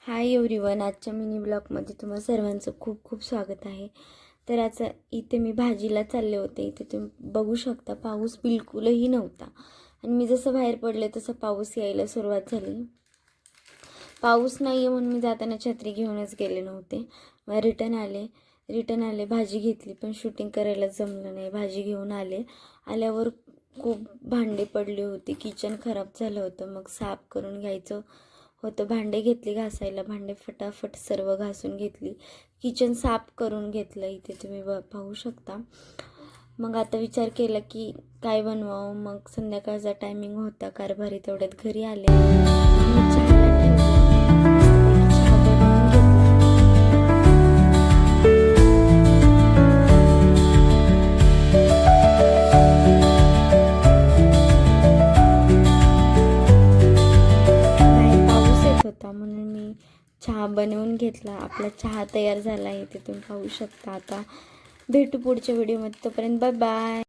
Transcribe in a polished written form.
Hi everyone, आजच्या mini ब्लॉगमध्ये तुम्हा सर्वांचं खूप खूप स्वागत आहे. तर आज इथे मी भाजीला चालले होते. इथे तुम्ही बघू शकता पाऊस बिलकुलही नव्हता आणि मी जसं बाहेर पडले तसं पाऊस यायला सुरुवात झाली. पाऊस नाही आहे म्हणून मी जाताना छत्री घेऊनच गेले नव्हते. मग रिटर्न आले भाजी घेतली, पण शूटिंग करायला जमलं नाही. भाजी घेऊन आल्यावर खूप भांडे पडली होती, किचन खराब झालं होतं. मग साफ करून घ्यायचं होतं. भांडे घेतली घासायला, भांडे फटाफट सर्व घासून घेतली, किचन साफ करून घेतलं. इथे तुम्ही पाहू शकता. मग आता विचार केला की काय बनवावं. मग संध्याकाळचा टायमिंग होता, कारभारी तेवढ्यात घरी आले. चहाला ठेवलं, चहा बनवून घेतला. होता म्हणून मी चहा बनवून घेतला. आपला चहा तयार झाला आहे, ते तुम्ही पाहू शकता. आता भेटू पुढच्या व्हिडिओमध्ये. तोपर्यंत बाय बाय.